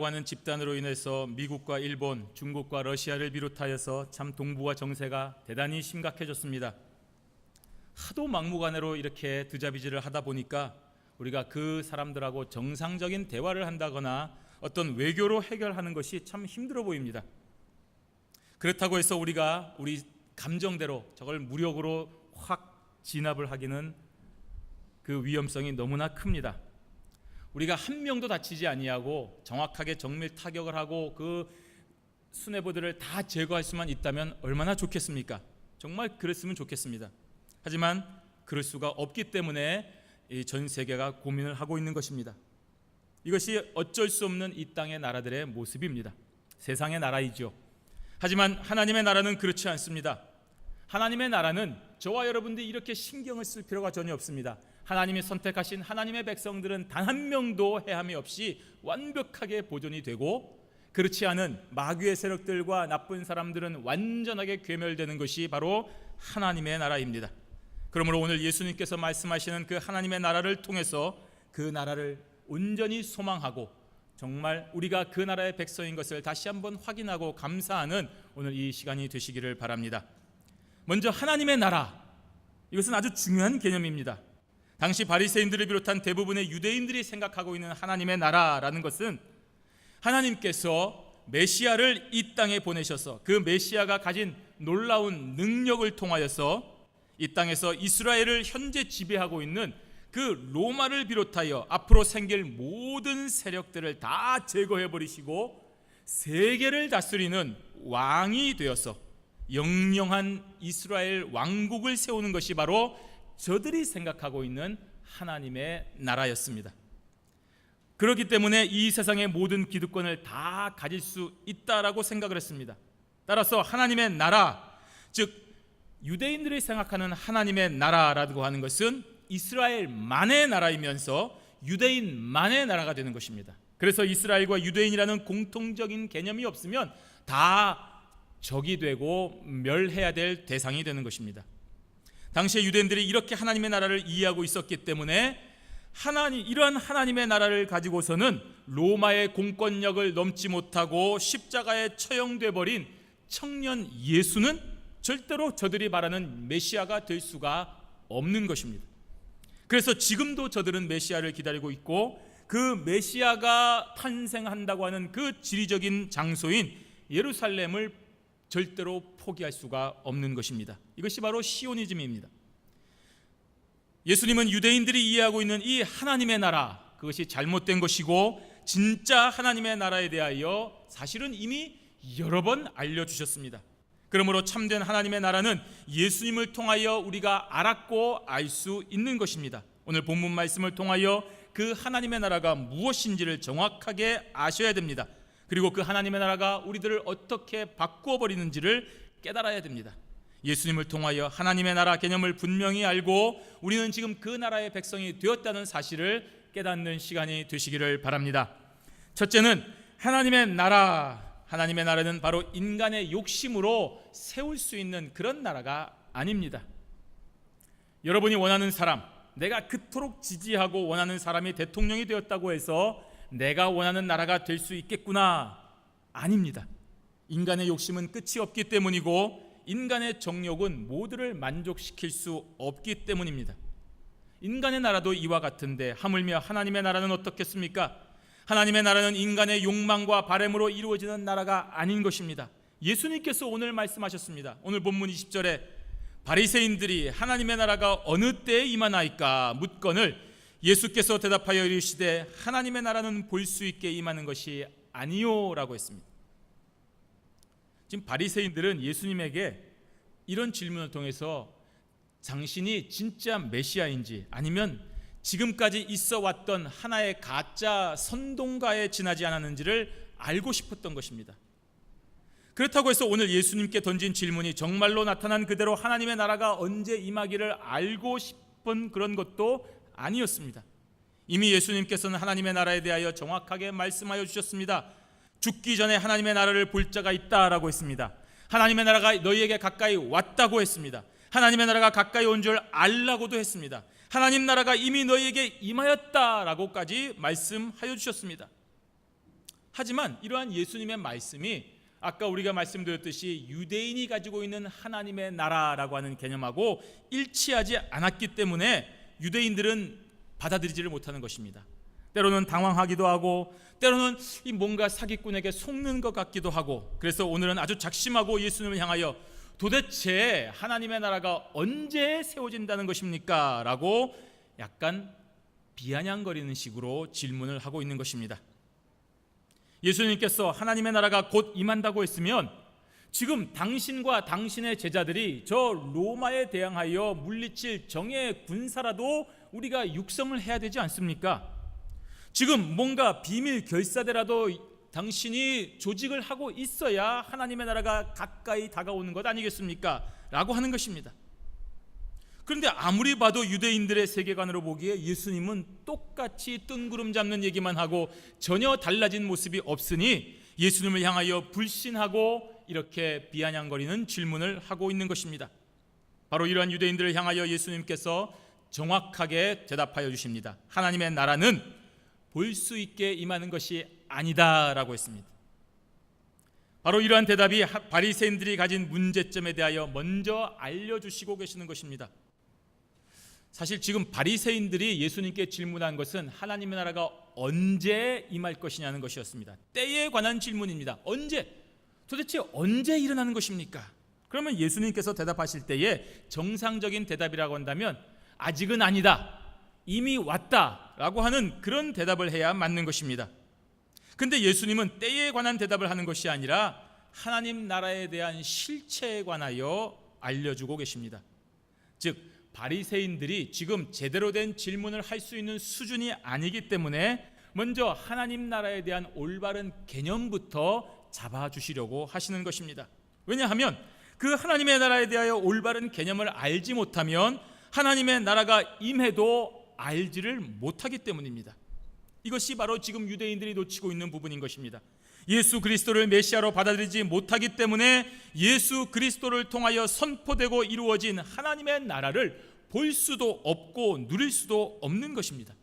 하는 집단으로 인해서 미국과 일본, 중국과 러시아를 비롯하여서 참 동북아 정세가 대단히 심각해졌습니다. 하도 막무가내로 이렇게 드자비질을 하다 보니까 우리가 그 사람들하고 정상적인 대화를 한다거나 어떤 외교로 해결하는 것이 참 힘들어 보입니다. 그렇다고 해서 우리가 우리 감정대로 저걸 무력으로 확 진압을 하기는 그 위험성이 너무나 큽니다. 우리가 한 명도 다치지 아니하고 정확하게 정밀 타격을 하고 그 수뇌부들을 다 제거할 수만 있다면 얼마나 좋겠습니까? 정말 그랬으면 좋겠습니다. 하지만 그럴 수가 없기 때문에 전 세계가 고민을 하고 있는 것입니다. 이것이 어쩔 수 없는 이 땅의 나라들의 모습입니다. 세상의 나라이죠. 하지만 하나님의 나라는 그렇지 않습니다. 하나님의 나라는 저와 여러분들이 이렇게 신경을 쓸 필요가 전혀 없습니다. 하나님이 선택하신 하나님의 백성들은 단 한 명도 해함이 없이 완벽하게 보존이 되고, 그렇지 않은 마귀의 세력들과 나쁜 사람들은 완전하게 괴멸되는 것이 바로 하나님의 나라입니다. 그러므로 오늘 예수님께서 말씀하시는 그 하나님의 나라를 통해서 그 나라를 온전히 소망하고 정말 우리가 그 나라의 백성인 것을 다시 한번 확인하고 감사하는 오늘 이 시간이 되시기를 바랍니다. 먼저 하나님의 나라, 이것은 아주 중요한 개념입니다. 당시 바리새인들을 비롯한 대부분의 유대인들이 생각하고 있는 하나님의 나라라는 것은 하나님께서 메시아를 이 땅에 보내셔서 그 메시아가 가진 놀라운 능력을 통하여서 이 땅에서 이스라엘을 현재 지배하고 있는 그 로마를 비롯하여 앞으로 생길 모든 세력들을 다 제거해버리시고 세계를 다스리는 왕이 되어서 영영한 이스라엘 왕국을 세우는 것이 바로 저들이 생각하고 있는 하나님의 나라였습니다. 그렇기 때문에 이 세상의 모든 기득권을 다 가질 수 있다라고 생각을 했습니다. 따라서 하나님의 나라, 즉 유대인들이 생각하는 하나님의 나라라고 하는 것은 이스라엘만의 나라이면서 유대인만의 나라가 되는 것입니다. 그래서 이스라엘과 유대인이라는 공통적인 개념이 없으면 다 적이 되고 멸해야 될 대상이 되는 것입니다. 당시에 유대인들이 이렇게 하나님의 나라를 이해하고 있었기 때문에 이러한 하나님의 나라를 가지고서는 로마의 공권력을 넘지 못하고 십자가에 처형돼 버린 청년 예수는 절대로 저들이 말하는 메시아가 될 수가 없는 것입니다. 그래서 지금도 저들은 메시아를 기다리고 있고 그 메시아가 탄생한다고 하는 그 지리적인 장소인 예루살렘을 절대로 포기할 수가 없는 것입니다. 이것이 바로 시오니즘입니다. 예수님은 유대인들이 이해하고 있는 이 하나님의 나라, 그것이 잘못된 것이고 진짜 하나님의 나라에 대하여 사실은 이미 여러 번 알려주셨습니다. 그러므로 참된 하나님의 나라는 예수님을 통하여 우리가 알았고 알 수 있는 것입니다. 오늘 본문 말씀을 통하여 그 하나님의 나라가 무엇인지를 정확하게 아셔야 됩니다. 그리고 그 하나님의 나라가 우리들을 어떻게 바꾸어 버리는지를 깨달아야 됩니다. 예수님을 통하여 하나님의 나라 개념을 분명히 알고 우리는 지금 그 나라의 백성이 되었다는 사실을 깨닫는 시간이 되시기를 바랍니다. 첫째는 하나님의 나라는 바로 인간의 욕심으로 세울 수 있는 그런 나라가 아닙니다. 여러분이 원하는 사람, 내가 그토록 지지하고 원하는 사람이 대통령이 되었다고 해서 내가 원하는 나라가 될 수 있겠구나, 아닙니다. 인간의 욕심은 끝이 없기 때문이고 인간의 정욕은 모두를 만족시킬 수 없기 때문입니다. 인간의 나라도 이와 같은데 하물며 하나님의 나라는 어떻겠습니까? 하나님의 나라는 인간의 욕망과 바램으로 이루어지는 나라가 아닌 것입니다. 예수님께서 오늘 말씀하셨습니다. 오늘 본문 20절에 바리새인들이 하나님의 나라가 어느 때에 임하나이까 묻거늘 예수께서 대답하여 이르시되 하나님의 나라는 볼 수 있게 임하는 것이 아니요라고 했습니다. 지금 바리새인들은 예수님에게 이런 질문을 통해서 당신이 진짜 메시아인지 아니면 지금까지 있어 왔던 하나의 가짜 선동가에 지나지 않았는지를 알고 싶었던 것입니다. 그렇다고 해서 오늘 예수님께 던진 질문이 정말로 나타난 그대로 하나님의 나라가 언제 임하기를 알고 싶은 그런 것도 아니었습니다. 이미 예수님께서는 하나님의 나라에 대하여 정확하게 말씀하여 주셨습니다. 죽기 전에 하나님의 나라를 볼 자가 있다라고 했습니다. 하나님의 나라가 너희에게 가까이 왔다고 했습니다. 하나님의 나라가 가까이 온 줄 알라고도 했습니다. 하나님 나라가 이미 너희에게 임하였다라고까지 말씀하여 주셨습니다. 하지만 이러한 예수님의 말씀이 아까 우리가 말씀드렸듯이 유대인이 가지고 있는 하나님의 나라라고 하는 개념하고 일치하지 않았기 때문에 유대인들은 받아들이지를 못하는 것입니다. 때로는 당황하기도 하고 때로는 이 뭔가 사기꾼에게 속는 것 같기도 하고, 그래서 오늘은 아주 작심하고 예수님을 향하여 도대체 하나님의 나라가 언제 세워진다는 것입니까? 라고 약간 비아냥거리는 식으로 질문을 하고 있는 것입니다. 예수님께서 하나님의 나라가 곧 임한다고 했으면 지금 당신과 당신의 제자들이 저 로마에 대항하여 물리칠 정예 군사라도 우리가 육성을 해야 되지 않습니까? 지금 뭔가 비밀 결사대라도 당신이 조직을 하고 있어야 하나님의 나라가 가까이 다가오는 것 아니겠습니까? 라고 하는 것입니다. 그런데 아무리 봐도 유대인들의 세계관으로 보기에 예수님은 똑같이 뜬구름 잡는 얘기만 하고 전혀 달라진 모습이 없으니 예수님을 향하여 불신하고 이렇게 비아냥거리는 질문을 하고 있는 것입니다. 바로 이러한 유대인들을 향하여 예수님께서 정확하게 대답하여 주십니다. 하나님의 나라는 볼 수 있게 임하는 것이 아니다라고 했습니다. 바로 이러한 대답이 바리새인들이 가진 문제점에 대하여 먼저 알려주시고 계시는 것입니다. 사실 지금 바리새인들이 예수님께 질문한 것은 하나님의 나라가 언제 임할 것이냐는 것이었습니다. 때에 관한 질문입니다. 언제? 도대체 언제 일어나는 것입니까? 그러면 예수님께서 대답하실 때에 정상적인 대답이라고 한다면 아직은 아니다, 이미 왔다라고 하는 그런 대답을 해야 맞는 것입니다. 근데 예수님은 때에 관한 대답을 하는 것이 아니라 하나님 나라에 대한 실체에 관하여 알려주고 계십니다. 즉 바리새인들이 지금 제대로 된 질문을 할 수 있는 수준이 아니기 때문에 먼저 하나님 나라에 대한 올바른 개념부터 잡아주시려고 하시는 것입니다. 왜냐하면 그 하나님의 나라에 대하여 올바른 개념을 알지 못하면 하나님의 나라가 임해도 알지를 못하기 때문입니다. 이것이 바로 지금 유대인들이 놓치고 있는 부분인 것입니다. 예수 그리스도를 메시아로 받아들이지 못하기 때문에 예수 그리스도를 통하여 선포되고 이루어진 하나님의 나라를 볼 수도 없고 누릴 수도 없는 것입니다.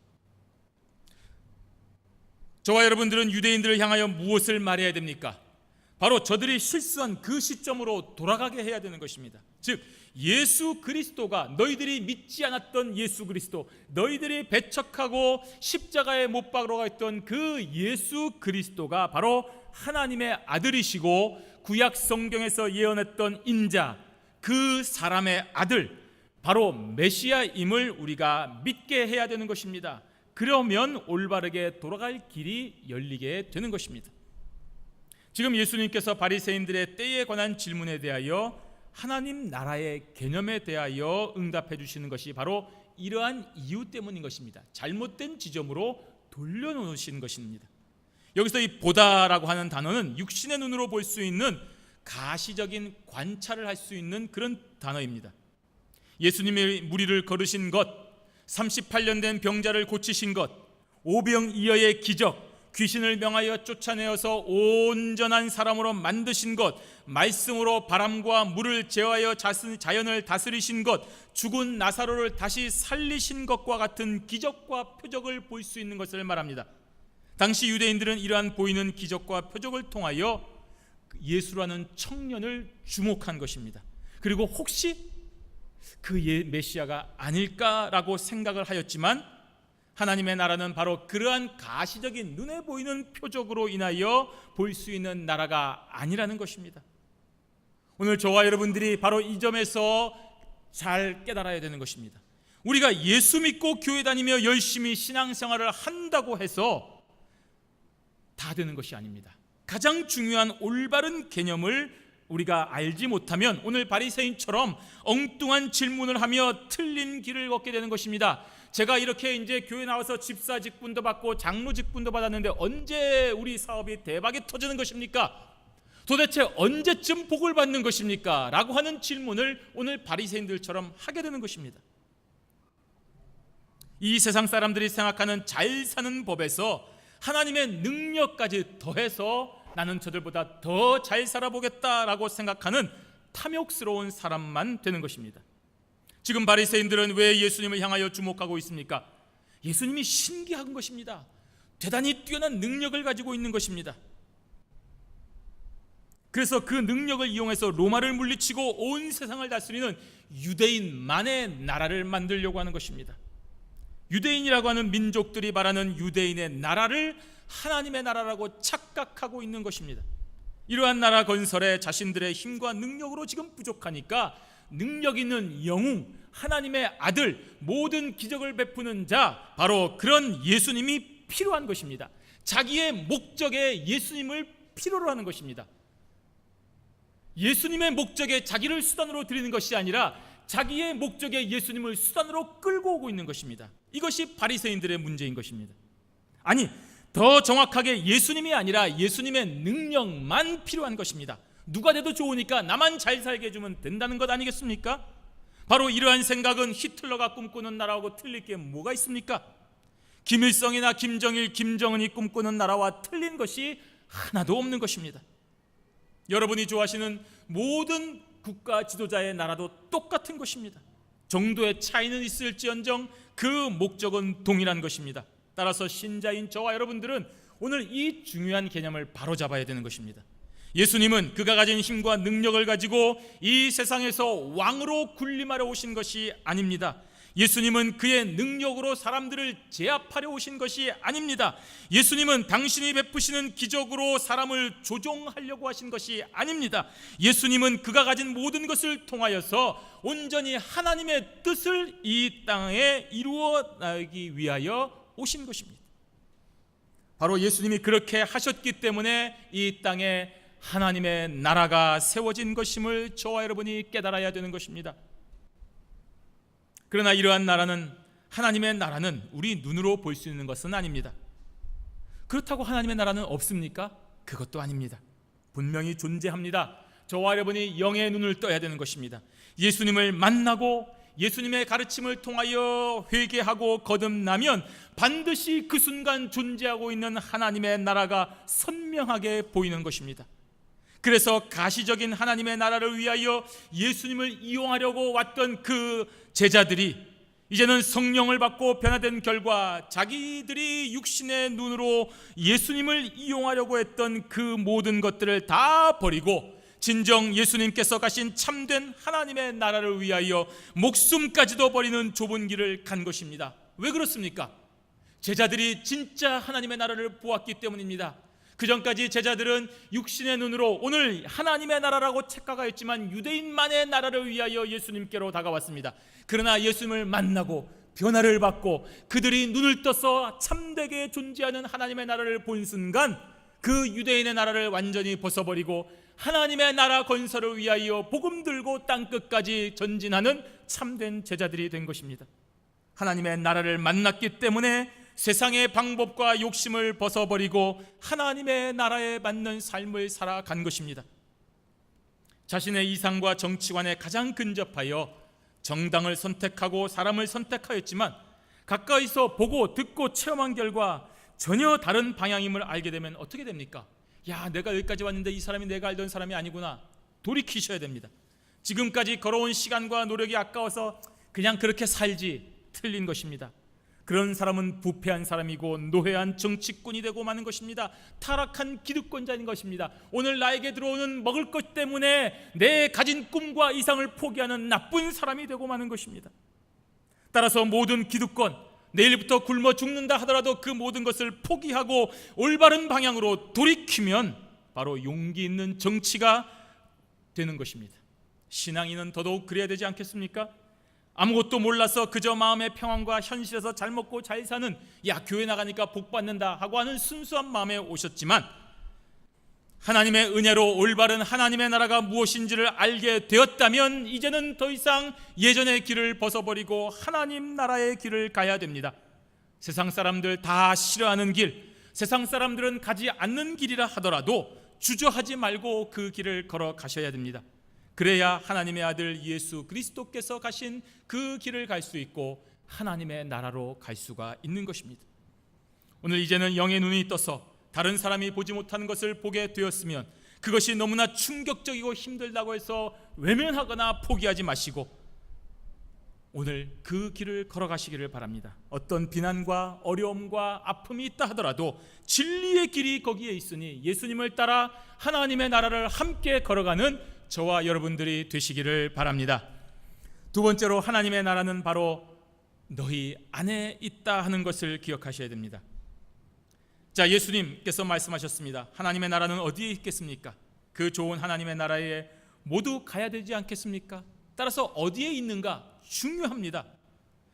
저와 여러분들은 유대인들을 향하여 무엇을 말해야 됩니까? 바로 저들이 실수한 그 시점으로 돌아가게 해야 되는 것입니다. 즉 예수 그리스도가, 너희들이 믿지 않았던 예수 그리스도, 너희들이 배척하고 십자가에 못 박으러 갔던 그 예수 그리스도가 바로 하나님의 아들이시고 구약 성경에서 예언했던 인자, 그 사람의 아들, 바로 메시아임을 우리가 믿게 해야 되는 것입니다. 그러면 올바르게 돌아갈 길이 열리게 되는 것입니다. 지금 예수님께서 바리새인들의 때에 관한 질문에 대하여 하나님 나라의 개념에 대하여 응답해 주시는 것이 바로 이러한 이유 때문인 것입니다. 잘못된 지점으로 돌려놓으시는 것입니다. 여기서 이 보다라고 하는 단어는 육신의 눈으로 볼 수 있는 가시적인 관찰을 할 수 있는 그런 단어입니다. 예수님의 무리를 걸으신 것, 38년 된 병자를 고치신 것, 오병이어의 기적, 귀신을 명하여 쫓아내어서 온전한 사람으로 만드신 것, 말씀으로 바람과 물을 제어하여 자연을 다스리신 것, 죽은 나사로를 다시 살리신 것과 같은 기적과 표적을 볼 수 있는 것을 말합니다. 당시 유대인들은 이러한 보이는 기적과 표적을 통하여 예수라는 청년을 주목한 것입니다. 그리고 혹시 그 메시아가 아닐까라고 생각을 하였지만 하나님의 나라는 바로 그러한 가시적인 눈에 보이는 표적으로 인하여 볼 수 있는 나라가 아니라는 것입니다. 오늘 저와 여러분들이 바로 이 점에서 잘 깨달아야 되는 것입니다. 우리가 예수 믿고 교회 다니며 열심히 신앙생활을 한다고 해서 다 되는 것이 아닙니다. 가장 중요한 올바른 개념을 우리가 알지 못하면 오늘 바리새인처럼 엉뚱한 질문을 하며 틀린 길을 걷게 되는 것입니다. 제가 이렇게 이제 교회 나와서 집사 직분도 받고 장로 직분도 받았는데 언제 우리 사업이 대박이 터지는 것입니까? 도대체 언제쯤 복을 받는 것입니까? 라고 하는 질문을 오늘 바리새인들처럼 하게 되는 것입니다. 이 세상 사람들이 생각하는 잘 사는 법에서 하나님의 능력까지 더해서 나는 저들보다 더 잘 살아보겠다라고 생각하는 탐욕스러운 사람만 되는 것입니다. 지금 바리새인들은 왜 예수님을 향하여 주목하고 있습니까? 예수님이 신기한 것입니다. 대단히 뛰어난 능력을 가지고 있는 것입니다. 그래서 그 능력을 이용해서 로마를 물리치고 온 세상을 다스리는 유대인만의 나라를 만들려고 하는 것입니다. 유대인이라고 하는 민족들이 말하는 유대인의 나라를 하나님의 나라라고 착각하고 있는 것입니다. 이러한 나라 건설에 자신들의 힘과 능력으로 지금 부족하니까 능력 있는 영웅, 하나님의 아들, 모든 기적을 베푸는 자, 바로 그런 예수님이 필요한 것입니다. 자기의 목적에 예수님을 필요로 하는 것입니다. 예수님의 목적에 자기를 수단으로 드리는 것이 아니라 자기의 목적에 예수님을 수단으로 끌고 오고 있는 것입니다. 이것이 바리새인들의 문제인 것입니다. 아니, 더 정확하게 예수님이 아니라 예수님의 능력만 필요한 것입니다. 누가 돼도 좋으니까 나만 잘 살게 해주면 된다는 것 아니겠습니까? 바로 이러한 생각은 히틀러가 꿈꾸는 나라하고 틀릴 게 뭐가 있습니까? 김일성이나 김정일, 김정은이 꿈꾸는 나라와 틀린 것이 하나도 없는 것입니다. 여러분이 좋아하시는 모든 국가 지도자의 나라도 똑같은 것입니다. 정도의 차이는 있을지언정 그 목적은 동일한 것입니다. 따라서 신자인 저와 여러분들은 오늘 이 중요한 개념을 바로잡아야 되는 것입니다. 예수님은 그가 가진 힘과 능력을 가지고 이 세상에서 왕으로 군림하러 오신 것이 아닙니다. 예수님은 그의 능력으로 사람들을 제압하려 오신 것이 아닙니다. 예수님은 당신이 베푸시는 기적으로 사람을 조종하려고 하신 것이 아닙니다. 예수님은 그가 가진 모든 것을 통하여서 온전히 하나님의 뜻을 이 땅에 이루어 나가기 위하여 오신 것입니다. 바로 예수님이 그렇게 하셨기 때문에 이 땅에 하나님의 나라가 세워진 것임을 저와 여러분이 깨달아야 되는 것입니다. 그러나 이러한 나라는, 하나님의 나라는 우리 눈으로 볼 수 있는 것은 아닙니다. 그렇다고 하나님의 나라는 없습니까? 그것도 아닙니다. 분명히 존재합니다. 저와 여러분이 영의 눈을 떠야 되는 것입니다. 예수님을 만나고 예수님의 가르침을 통하여 회개하고 거듭나면 반드시 그 순간 존재하고 있는 하나님의 나라가 선명하게 보이는 것입니다. 그래서 가시적인 하나님의 나라를 위하여 예수님을 이용하려고 왔던 그 제자들이 이제는 성령을 받고 변화된 결과 자기들이 육신의 눈으로 예수님을 이용하려고 했던 그 모든 것들을 다 버리고 진정 예수님께서 가신 참된 하나님의 나라를 위하여 목숨까지도 버리는 좁은 길을 간 것입니다. 왜 그렇습니까? 제자들이 진짜 하나님의 나라를 보았기 때문입니다. 그 전까지 제자들은 육신의 눈으로 오늘 하나님의 나라라고 착각하였지만 유대인만의 나라를 위하여 예수님께로 다가왔습니다. 그러나 예수님을 만나고 변화를 받고 그들이 눈을 떠서 참되게 존재하는 하나님의 나라를 본 순간 그 유대인의 나라를 완전히 벗어버리고 하나님의 나라 건설을 위하여 복음 들고 땅끝까지 전진하는 참된 제자들이 된 것입니다. 하나님의 나라를 만났기 때문에 세상의 방법과 욕심을 벗어버리고 하나님의 나라에 맞는 삶을 살아간 것입니다. 자신의 이상과 정치관에 가장 근접하여 정당을 선택하고 사람을 선택하였지만 가까이서 보고 듣고 체험한 결과 전혀 다른 방향임을 알게 되면 어떻게 됩니까? 야, 내가 여기까지 왔는데 이 사람이 내가 알던 사람이 아니구나. 돌이키셔야 됩니다. 지금까지 걸어온 시간과 노력이 아까워서 그냥 그렇게 살지, 틀린 것입니다. 그런 사람은 부패한 사람이고 노회한 정치꾼이 되고 마는 것입니다. 타락한 기득권자인 것입니다. 오늘 나에게 들어오는 먹을 것 때문에 내 가진 꿈과 이상을 포기하는 나쁜 사람이 되고 마는 것입니다. 따라서 모든 기득권, 내일부터 굶어 죽는다 하더라도 그 모든 것을 포기하고 올바른 방향으로 돌이키면 바로 용기 있는 정치가 되는 것입니다. 신앙인은 더더욱 그래야 되지 않겠습니까? 아무것도 몰라서 그저 마음의 평안과 현실에서 잘 먹고 잘 사는, 야, 교회 나가니까 복 받는다 하고 하는 순수한 마음에 오셨지만 하나님의 은혜로 올바른 하나님의 나라가 무엇인지를 알게 되었다면 이제는 더 이상 예전의 길을 벗어버리고 하나님 나라의 길을 가야 됩니다. 세상 사람들 다 싫어하는 길, 세상 사람들은 가지 않는 길이라 하더라도 주저하지 말고 그 길을 걸어가셔야 됩니다. 그래야 하나님의 아들 예수 그리스도께서 가신 그 길을 갈 수 있고 하나님의 나라로 갈 수가 있는 것입니다. 오늘 이제는 영의 눈이 떠서 다른 사람이 보지 못하는 것을 보게 되었으면 그것이 너무나 충격적이고 힘들다고 해서 외면하거나 포기하지 마시고 오늘 그 길을 걸어가시기를 바랍니다. 어떤 비난과 어려움과 아픔이 있다 하더라도 진리의 길이 거기에 있으니 예수님을 따라 하나님의 나라를 함께 걸어가는 저와 여러분들이 되시기를 바랍니다. 두 번째로, 하나님의 나라는 바로 너희 안에 있다 하는 것을 기억하셔야 됩니다. 자, 예수님께서 말씀하셨습니다. 하나님의 나라는 어디에 있겠습니까? 그 좋은 하나님의 나라에 모두 가야 되지 않겠습니까? 따라서 어디에 있는가 중요합니다.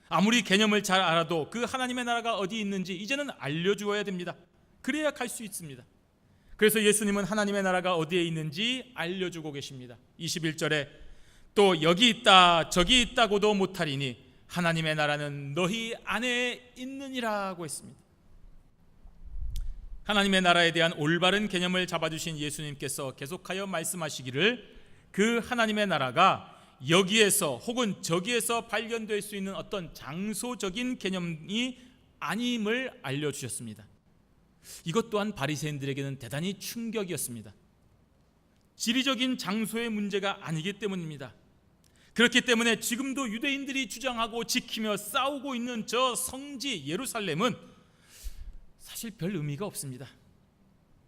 아무리 개념을 잘 알아도 그 하나님의 나라가 어디 있는지 이제는 알려주어야 됩니다. 그래야 갈 수 있습니다. 그래서 예수님은 하나님의 나라가 어디에 있는지 알려주고 계십니다. 21절에 또 여기 있다 저기 있다고도 못하리니 하나님의 나라는 너희 안에 있느니라고 했습니다. 하나님의 나라에 대한 올바른 개념을 잡아주신 예수님께서 계속하여 말씀하시기를 그 하나님의 나라가 여기에서 혹은 저기에서 발견될 수 있는 어떤 장소적인 개념이 아님을 알려주셨습니다. 이것 또한 바리새인들에게는 대단히 충격이었습니다. 지리적인 장소의 문제가 아니기 때문입니다. 그렇기 때문에 지금도 유대인들이 주장하고 지키며 싸우고 있는 저 성지 예루살렘은 사실 별 의미가 없습니다.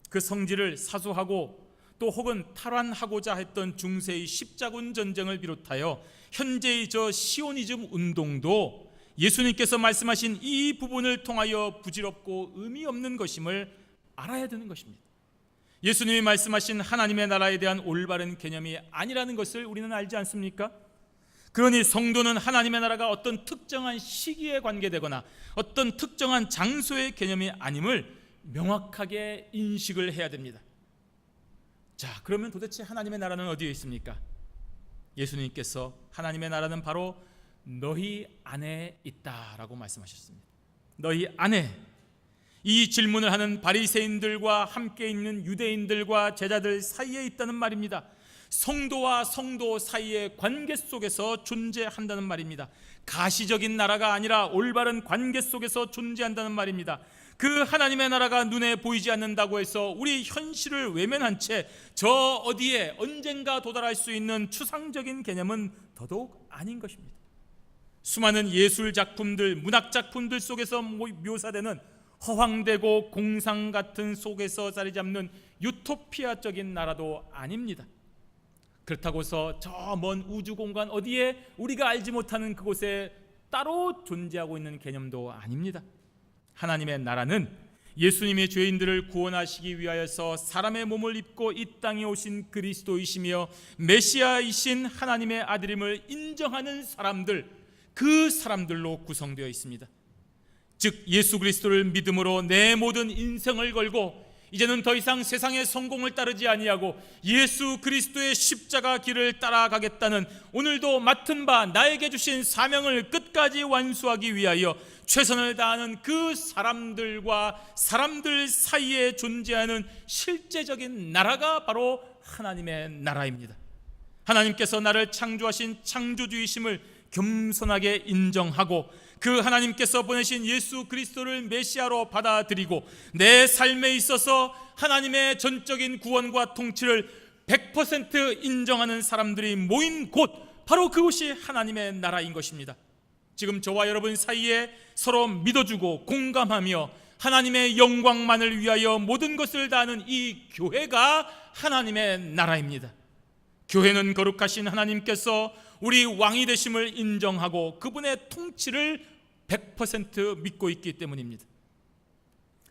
그 성지를 사수하고 또 혹은 탈환하고자 했던 중세의 십자군 전쟁을 비롯하여 현재의 저 시오니즘 운동도 예수님께서 말씀하신 이 부분을 통하여 부질없고 의미 없는 것임을 알아야 되는 것입니다. 예수님이 말씀하신 하나님의 나라에 대한 올바른 개념이 아니라는 것을 우리는 알지 않습니까? 그러니 성도는 하나님의 나라가 어떤 특정한 시기에 관계되거나 어떤 특정한 장소의 개념이 아님을 명확하게 인식을 해야 됩니다. 자, 그러면 도대체 하나님의 나라는 어디에 있습니까? 예수님께서 하나님의 나라는 바로 너희 안에 있다라고 말씀하셨습니다. 너희 안에. 이 질문을 하는 바리새인들과 함께 있는 유대인들과 제자들 사이에 있다는 말입니다. 성도와 성도 사이의 관계 속에서 존재한다는 말입니다. 가시적인 나라가 아니라 올바른 관계 속에서 존재한다는 말입니다. 그 하나님의 나라가 눈에 보이지 않는다고 해서 우리 현실을 외면한 채 저 어디에 언젠가 도달할 수 있는 추상적인 개념은 더더욱 아닌 것입니다. 수많은 예술 작품들, 문학 작품들 속에서 묘사되는 허황되고 공상 같은 속에서 자리 잡는 유토피아적인 나라도 아닙니다. 그렇다고 해서 저 먼 우주 공간 어디에 우리가 알지 못하는 그곳에 따로 존재하고 있는 개념도 아닙니다. 하나님의 나라는 예수님의 죄인들을 구원하시기 위하여서 사람의 몸을 입고 이 땅에 오신 그리스도이시며 메시아이신 하나님의 아들임을 인정하는 사람들, 그 사람들로 구성되어 있습니다. 즉 예수 그리스도를 믿음으로 내 모든 인생을 걸고 이제는 더 이상 세상의 성공을 따르지 아니하고 예수 그리스도의 십자가 길을 따라가겠다는 오늘도 맡은 바 나에게 주신 사명을 끝까지 완수하기 위하여 최선을 다하는 그 사람들과 사람들 사이에 존재하는 실제적인 나라가 바로 하나님의 나라입니다. 하나님께서 나를 창조하신 창조주이심을 겸손하게 인정하고 그 하나님께서 보내신 예수 그리스도를 메시아로 받아들이고 내 삶에 있어서 하나님의 전적인 구원과 통치를 100% 인정하는 사람들이 모인 곳, 바로 그곳이 하나님의 나라인 것입니다. 지금 저와 여러분 사이에 서로 믿어주고 공감하며 하나님의 영광만을 위하여 모든 것을 다하는 이 교회가 하나님의 나라입니다. 교회는 거룩하신 하나님께서 우리 왕이 되심을 인정하고 그분의 통치를 100% 믿고 있기 때문입니다.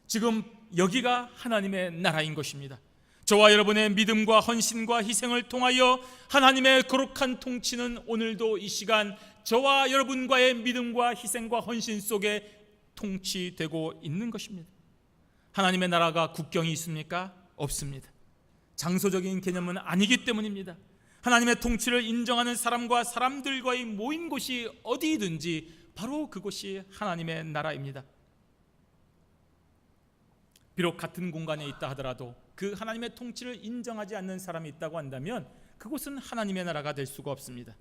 지금 여기가 하나님의 나라인 것입니다. 저와 여러분의 믿음과 헌신과 희생을 통하여 하나님의 거룩한 통치는 오늘도 이 시간 저와 여러분과의 믿음과 희생과 헌신 속에 통치되고 있는 것입니다. 하나님의 나라가 국경이 있습니까? 없습니다. 장소적인 개념은 아니기 때문입니다. 하나님의 통치를 인정하는 사람과 사람들과의 모인 곳이 어디든지 바로 그곳이 하나님의 나라입니다. 비록 같은 공간에 있다 하더라도 그 하나님의 통치를 인정하지 않는 사람이 있다고 한다면 그곳은 하나님의 나라가 될 수가 없습니다.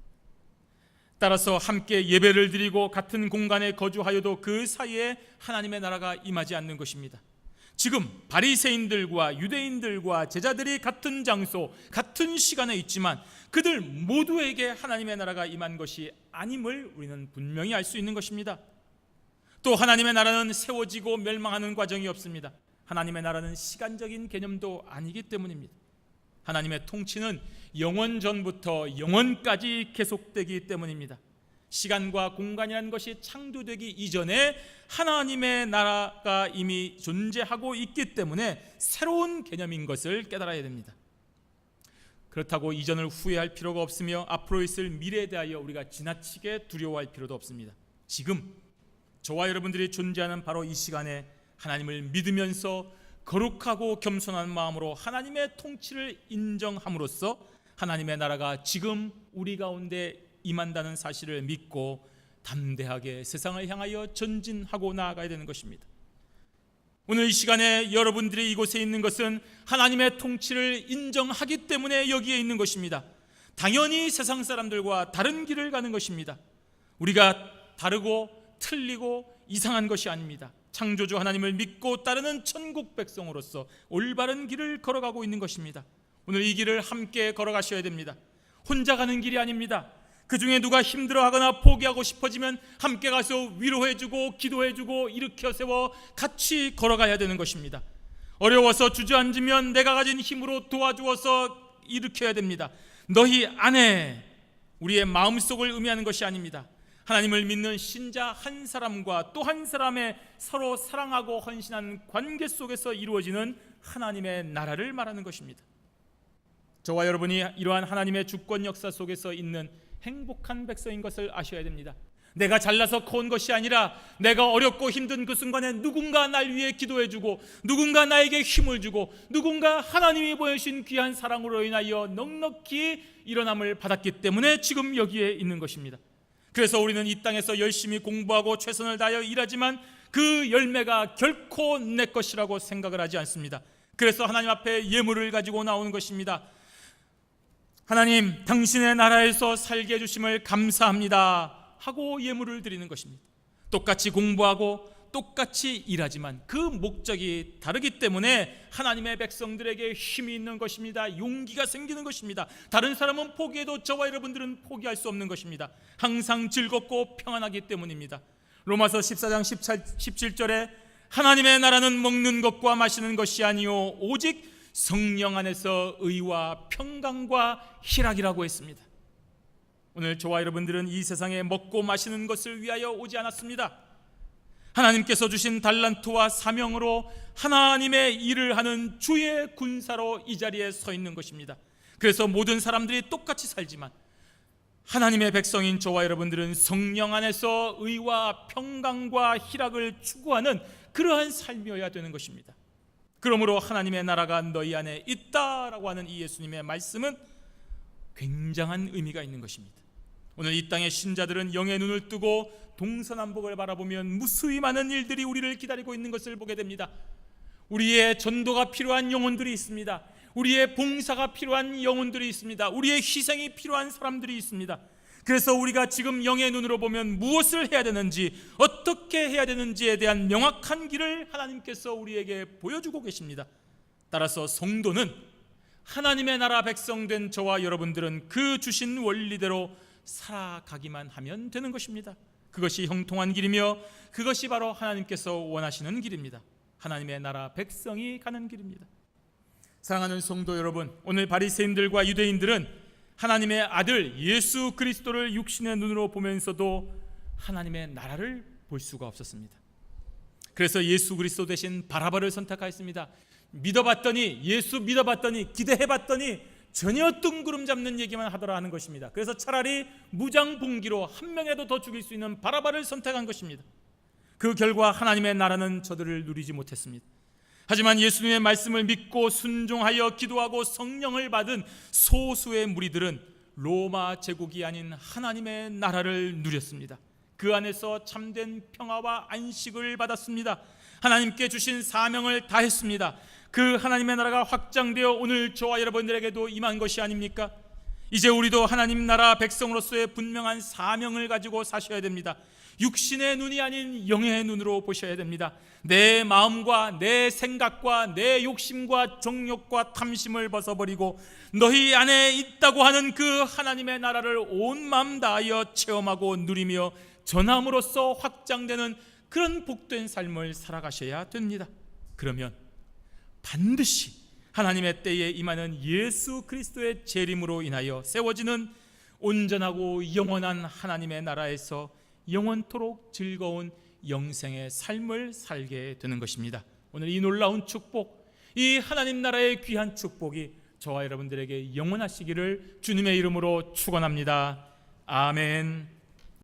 따라서 함께 예배를 드리고 같은 공간에 거주하여도 그 사이에 하나님의 나라가 임하지 않는 것입니다. 지금 바리새인들과 유대인들과 제자들이 같은 장소, 같은 시간에 있지만 그들 모두에게 하나님의 나라가 임한 것이 아님을 우리는 분명히 알 수 있는 것입니다. 또 하나님의 나라는 세워지고 멸망하는 과정이 없습니다. 하나님의 나라는 시간적인 개념도 아니기 때문입니다. 하나님의 통치는 영원 전부터 영원까지 계속되기 때문입니다. 시간과 공간이라는 것이 창조되기 이전에 하나님의 나라가 이미 존재하고 있기 때문에 새로운 개념인 것을 깨달아야 됩니다. 그렇다고 이전을 후회할 필요가 없으며 앞으로 있을 미래에 대하여 우리가 지나치게 두려워할 필요도 없습니다. 지금 저와 여러분들이 존재하는 바로 이 시간에 하나님을 믿으면서 거룩하고 겸손한 마음으로 하나님의 통치를 인정함으로써 하나님의 나라가 지금 우리 가운데 임한다는 사실을 믿고 담대하게 세상을 향하여 전진하고 나아가야 되는 것입니다. 오늘 이 시간에 여러분들이 이곳에 있는 것은 하나님의 통치를 인정하기 때문에 여기에 있는 것입니다. 당연히 세상 사람들과 다른 길을 가는 것입니다. 우리가 다르고 틀리고 이상한 것이 아닙니다. 창조주 하나님을 믿고 따르는 천국 백성으로서 올바른 길을 걸어가고 있는 것입니다. 오늘 이 길을 함께 걸어가셔야 됩니다. 혼자 가는 길이 아닙니다. 그 중에 누가 힘들어하거나 포기하고 싶어지면 함께 가서 위로해주고 기도해주고 일으켜 세워 같이 걸어가야 되는 것입니다. 어려워서 주저앉으면 내가 가진 힘으로 도와주어서 일으켜야 됩니다. 너희 안에 우리의 마음속을 의미하는 것이 아닙니다. 하나님을 믿는 신자 한 사람과 또 한 사람의 서로 사랑하고 헌신하는 관계 속에서 이루어지는 하나님의 나라를 말하는 것입니다. 저와 여러분이 이러한 하나님의 주권 역사 속에서 있는 행복한 백성인 것을 아셔야 됩니다. 내가 잘나서 커온 것이 아니라 내가 어렵고 힘든 그 순간에 누군가 날 위해 기도해주고 누군가 나에게 힘을 주고 누군가 하나님이 보여주신 귀한 사랑으로 인하여 넉넉히 일어남을 받았기 때문에 지금 여기에 있는 것입니다. 그래서 우리는 이 땅에서 열심히 공부하고 최선을 다하여 일하지만 그 열매가 결코 내 것이라고 생각을 하지 않습니다. 그래서 하나님 앞에 예물을 가지고 나오는 것입니다. 하나님, 당신의 나라에서 살게 해주심을 감사합니다 하고 예물을 드리는 것입니다. 똑같이 공부하고 똑같이 일하지만 그 목적이 다르기 때문에 하나님의 백성들에게 힘이 있는 것입니다. 용기가 생기는 것입니다. 다른 사람은 포기해도 저와 여러분들은 포기할 수 없는 것입니다. 항상 즐겁고 평안하기 때문입니다. 로마서 14장 17절에 하나님의 나라는 먹는 것과 마시는 것이 아니요 오직 성령 안에서 의와 평강과 희락이라고 했습니다. 오늘 저와 여러분들은 이 세상에 먹고 마시는 것을 위하여 오지 않았습니다. 하나님께서 주신 달란트와 사명으로 하나님의 일을 하는 주의 군사로 이 자리에 서 있는 것입니다. 그래서 모든 사람들이 똑같이 살지만 하나님의 백성인 저와 여러분들은 성령 안에서 의와 평강과 희락을 추구하는 그러한 삶이어야 되는 것입니다. 그러므로 하나님의 나라가 너희 안에 있다라고 하는 이 예수님의 말씀은 굉장한 의미가 있는 것입니다. 오늘 이 땅의 신자들은 영의 눈을 뜨고 동서남북을 바라보면 무수히 많은 일들이 우리를 기다리고 있는 것을 보게 됩니다. 우리의 전도가 필요한 영혼들이 있습니다. 우리의 봉사가 필요한 영혼들이 있습니다. 우리의 희생이 필요한 사람들이 있습니다. 그래서 우리가 지금 영의 눈으로 보면 무엇을 해야 되는지, 어떻게 해야 되는지에 대한 명확한 길을 하나님께서 우리에게 보여주고 계십니다. 따라서 성도는 하나님의 나라 백성된 저와 여러분들은 그 주신 원리대로 살아가기만 하면 되는 것입니다. 그것이 형통한 길이며 그것이 바로 하나님께서 원하시는 길입니다. 하나님의 나라 백성이 가는 길입니다. 사랑하는 성도 여러분, 오늘 바리새인들과 유대인들은 하나님의 아들 예수 그리스도를 육신의 눈으로 보면서도 하나님의 나라를 볼 수가 없었습니다. 그래서 예수 그리스도 대신 바라바를 선택하였습니다. 믿어봤더니, 예수 믿어봤더니, 기대해봤더니 전혀 뜬구름 잡는 얘기만 하더라 하는 것입니다. 그래서 차라리 무장봉기로 한 명이라도 더 죽일 수 있는 바라바를 선택한 것입니다. 그 결과 하나님의 나라는 저들을 누리지 못했습니다. 하지만 예수님의 말씀을 믿고 순종하여 기도하고 성령을 받은 소수의 무리들은 로마 제국이 아닌 하나님의 나라를 누렸습니다. 그 안에서 참된 평화와 안식을 받았습니다. 하나님께 주신 사명을 다했습니다. 그 하나님의 나라가 확장되어 오늘 저와 여러분들에게도 임한 것이 아닙니까? 이제 우리도 하나님 나라 백성으로서의 분명한 사명을 가지고 사셔야 됩니다. 육신의 눈이 아닌 영의 눈으로 보셔야 됩니다. 내 마음과 내 생각과 내 욕심과 정욕과 탐심을 벗어버리고 너희 안에 있다고 하는 그 하나님의 나라를 온 마음 다하여 체험하고 누리며 전함으로써 확장되는 그런 복된 삶을 살아가셔야 됩니다. 그러면 반드시 하나님의 때에 임하는 예수 그리스도의 재림으로 인하여 세워지는 온전하고 영원한 하나님의 나라에서 영원토록 즐거운 영생의 삶을 살게 되는 것입니다. 오늘 이 놀라운 축복, 이 하나님 나라의 귀한 축복이 저와 여러분들에게 영원하시기를 주님의 이름으로 축원합니다. 아멘.